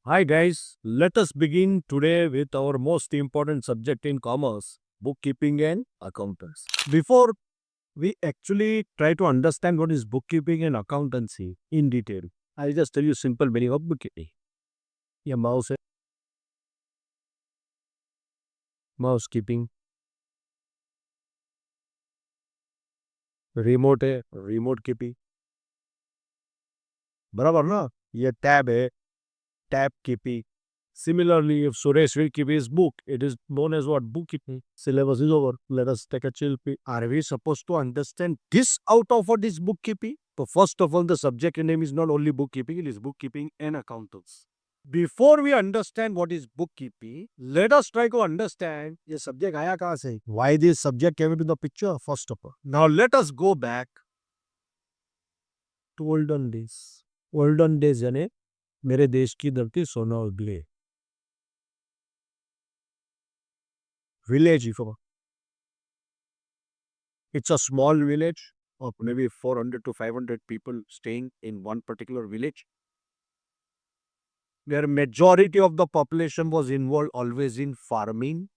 Hi guys, let us begin today with our most important subject in commerce, bookkeeping and accountants. Before we actually try to understand what is bookkeeping and accountancy in detail, I'll just tell you simple meaning of bookkeeping. Yeah, mouse keeping, remote keeping. बराबर ना ये tab है tab keeping. Similarly, if Suresh will keep his book, it is known as what? Bookkeeping. Syllabus is over. Let us take a chill pill. Are we supposed to understand this out of what is bookkeeping? So first of all, the subject name is not only bookkeeping, it is bookkeeping and accountants. Before we understand what is bookkeeping, let us try to understand this subject आया कहाँ से? Why this subject came into the picture, first of all. Now let us go back to olden days. Olden days यानी मेरे देश की धरती सोना उगले village it's a small village of maybe 400 to 500 people staying in one particular village where majority of the population was involved always in farming.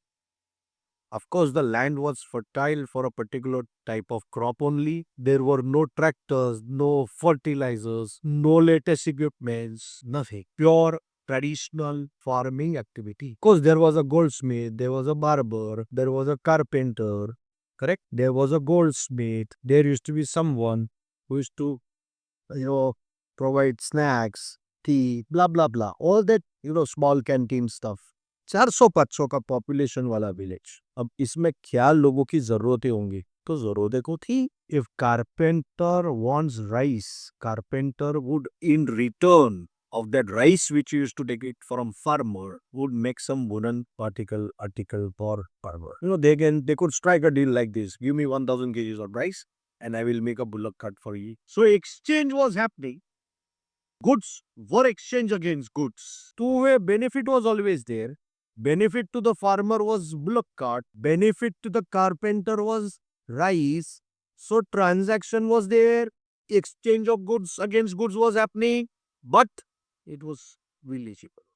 Of course, the land was fertile for a particular type of crop only. There were no tractors, no fertilizers, no latest equipments, nothing. Pure traditional farming activity. Of course, there was a goldsmith, there was a barber, there was a carpenter, correct? There was a goldsmith. There used to be someone who used to, provide snacks, tea, blah, blah, blah. All that, small canteen stuff. 400-500 का population वाला village. अब इसमें क्या लोगों की जरूरतें होंगी? तो जरूरतें को थी. If carpenter wants rice, carpenter would in return of that rice which used to take it from farmer would make some wooden article for farmer. They could strike a deal like this. Give me 1000 kgs of rice and I will make a bullock cart for you. So exchange was happening. Goods were exchanged against goods. Two-way benefit was always there. Benefit to the farmer was bullock cart. Benefit to the carpenter was rice. So transaction was there. Exchange of goods against goods was happening. But it was villageable.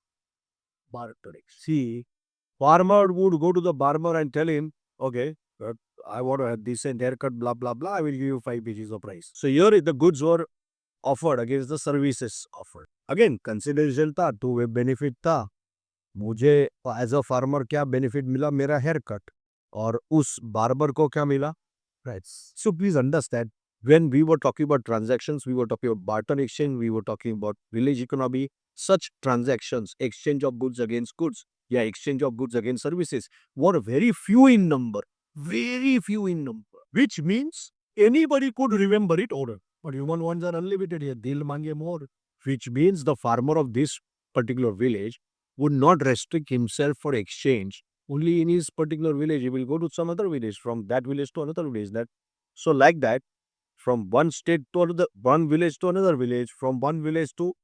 Bartering. See, farmer would go to the barber and tell him, okay, I want a decent haircut, blah, blah, blah. I will give you 5 kgs of rice. So here the goods were offered against the services offered. Again, consideration था, two way benefit था. मुझे as a farmer क्या benefit मिला मेरा hair cut और उस barber को क्या मिला right so please understand when we were talking about transactions, we were talking about barter exchange, we were talking about village economy, such transactions, exchange of goods against goods, exchange of goods against services were very few in number, which means anybody could remember it order. But human ones are unlimited here, dil mange more, which means the farmer of this particular village would not restrict himself for exchange only in his particular village. He will go to some other village, from that village to another village. So like that, from one state to another, one village to another village, from one village to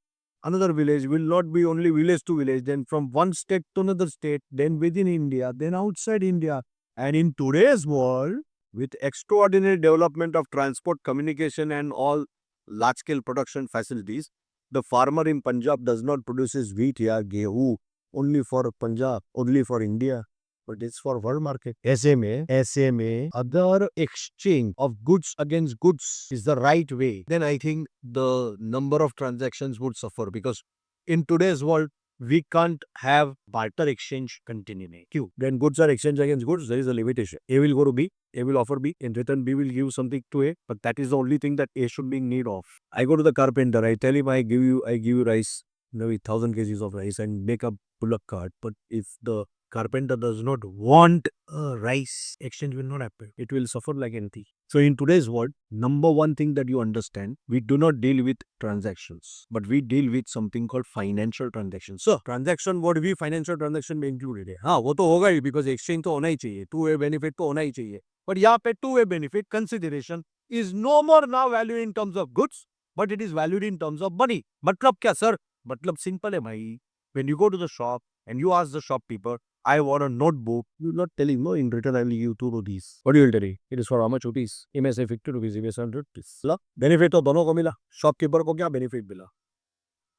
another village will not be only village to village, then from one state to another state, then within India, then outside India. And in today's world, with extraordinary development of transport, communication and all large-scale production facilities, the farmer in Punjab does not produce his wheat here, gehu, only for Punjab, only for India, but it's for world market. SMA, other exchange of goods against goods is the right way. Then I think the number of transactions would suffer because in today's world, we can't have barter exchange continuing. When goods are exchanged against goods, there is a limitation. A will go to B, A will offer B. In return, B will give something to A, but that is the only thing that A should be in need of. I go to the carpenter, I tell him I give you rice, maybe 1000 kgs of rice and make a bullock cart. But if the carpenter does not want rice, exchange will not happen. It will suffer like anything. So in today's world, number one thing that you understand, we do not deal with transactions, but we deal with something called financial transactions. So transaction what भी financial transaction में included है. हाँ वो तो होगा ही because exchange तो होना ही चाहिए, two way benefit तो होना ही चाहिए. But यहाँ पे two way benefit consideration is no more now valued in terms of goods, but it is valued in terms of money. मतलब क्या sir? मतलब simple है भाई. When you go to the shop and you ask the shopkeeper, I want a notebook. You're not telling, no, in return I will give you 2 rupees. What you will tell? It is for how much rupees? He may say 50 rupees, he may say 100 rupees. Benefit तो दोनों को मिला. Shopkeeper को क्या benefit मिला?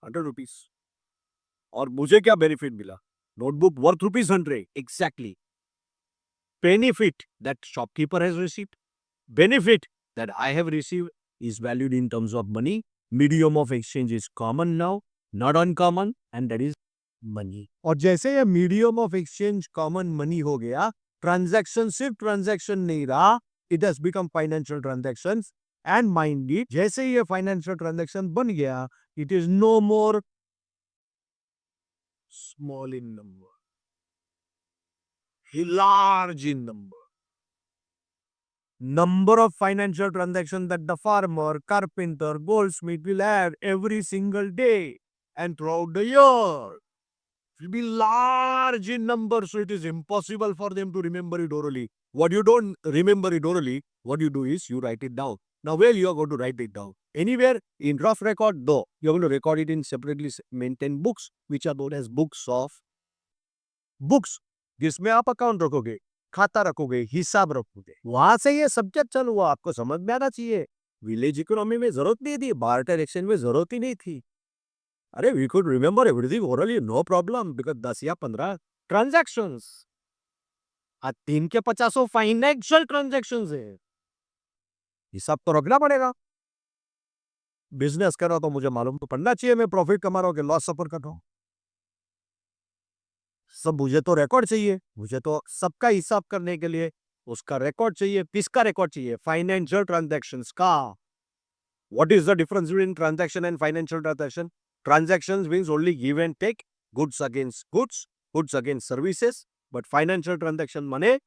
100 rupees. और मुझे क्या बेनिफिट मिला? Notebook worth rupees 100. Exactly. Benefit that shopkeeper has received, benefit that I have received is valued in terms of money. Medium of exchange is common now, not uncommon, and that is money. और जैसे ये medium of exchange common money हो गया, transaction सिर्फ transaction नहीं रहा, it has become financial transactions and mind it, जैसे ये फाइनेंशियल ट्रांजैक्शन बन गया, it is no more small in number, large in number. Number of financial transactions that the farmer, carpenter, goldsmith will have every single day and throughout the year will be large in number, so it is impossible for them to remember it orally. What you don't remember it orally, what you do is you write it down. Now, where you are going to write it down? Anywhere in rough record, though, you are going to record it in separately maintained books, which are known as books of books, जिसमें आप account रखोगे, खाता रखोगे, हिसाब रखोगे, वहां से ये सब्जेक्ट चालू हुआ, आपको समझ में आना चाहिए। विलेज इकोनॉमी में जरूरत नहीं थी, बार्टर एक्सचेंज में जरूरत ही नहीं थी। अरे we could remember everything orally, no problem, because 10 या 15 ट्रांजैक्शंस, आज 3 के 50 फाइनेंशियल ट्रांजैक्शंस है, हिसाब तो रखना पड़ेगा। बिजनेस कर रहा हूं तो मुझे मालूम तो पड़ना चाहिए, मैं प्रॉफिट कमा रहा हूं कि लॉस सफर कर रहा हूं। सब मुझे तो रिकॉर्ड चाहिए, मुझे तो सबका हिसाब करने के लिए उसका रिकॉर्ड चाहिए। किसका रिकॉर्ड चाहिए? फाइनेंशियल ट्रांजैक्शंस का। What is the difference between transaction and financial transaction? Transactions means only give and take, goods against goods, goods against services, but financial transaction माने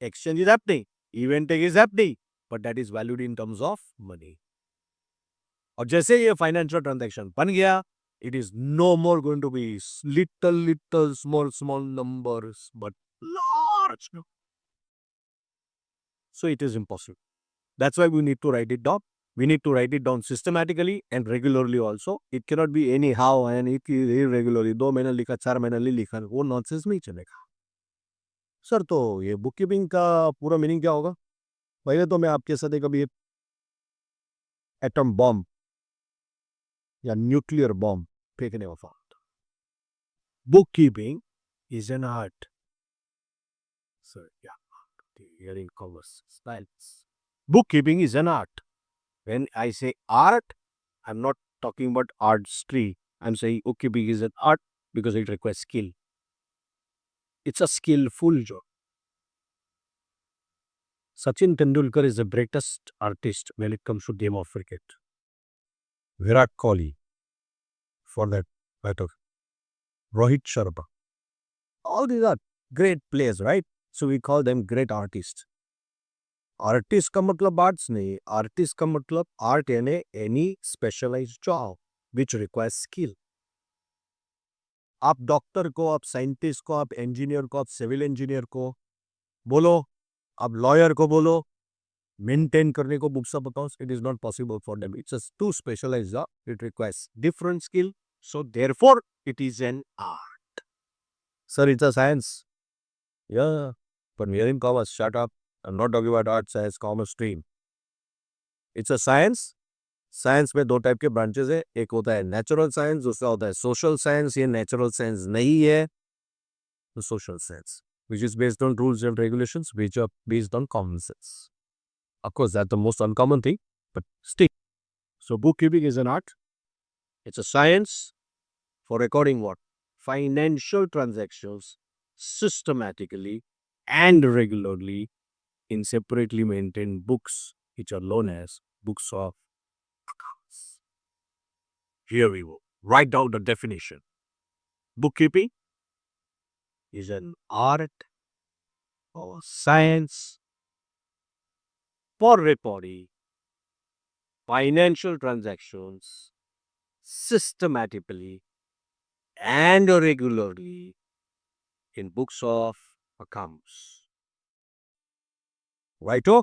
exchange is happening, give and take is happening, but that is valued in terms of money. और जैसे ये financial transaction बन गया, it is no more going to be little small numbers, but large. So it is impossible. That's why we need to write it down. We need to write it down systematically and regularly also. It cannot be anyhow and it is irregularly. 2 महीने लिखा, 4 महीने लिखा, वो nonsense नहीं चलेगा। Sir तो ये book keeping का पूरा मीनिंग क्या होगा? पहले तो मैं आपके साथ एक अभी एटम बॉम्ब या न्यूक्लियर बॉम्ब फेंकने वाला था। Book keeping is an art. Sir या hearing covers styles. Bookkeeping is an art. When I say art, I'm not talking about artistry. I'm saying bookkeeping is an art because it requires skill. It's a skillful job. Sachin Tendulkar is the greatest artist when it comes to game of cricket. Virat Kohli, for that matter. Rohit Sharma. All these are great players, right? So we call them great artists. Artist का मतलब arts नहीं, artist का मतलब art यानी any specialized job which requires skill. आप doctor को, आप scientist को, आप इंजीनियर को, आप सिविल इंजीनियर को बोलो, आप लॉयर को बोलो, मेंटेन करने को बुक्स बताओ, it is not possible for them. It's too specialized job, it requires different skill, so therefore it is an art. Sir it's a science, या but we are in commerce, shut up. I'm not talking about arts as commerce stream. It's a science. Science में 2 type के branches है, एक होता है natural science, दूसरा होता है सोशल साइंस। ये नेचुरल साइंस नहीं है, तो social science which is based on rules and regulations which are based on common sense. Of course, that's the most uncommon thing, but still. So bookkeeping is an art. It's a science for recording what? Financial transactions systematically and regularly in separately maintained books, which are known as books of accounts. Here we go. Write down the definition. Bookkeeping is an art or science for recording financial transactions systematically and regularly in books of accounts. Righto?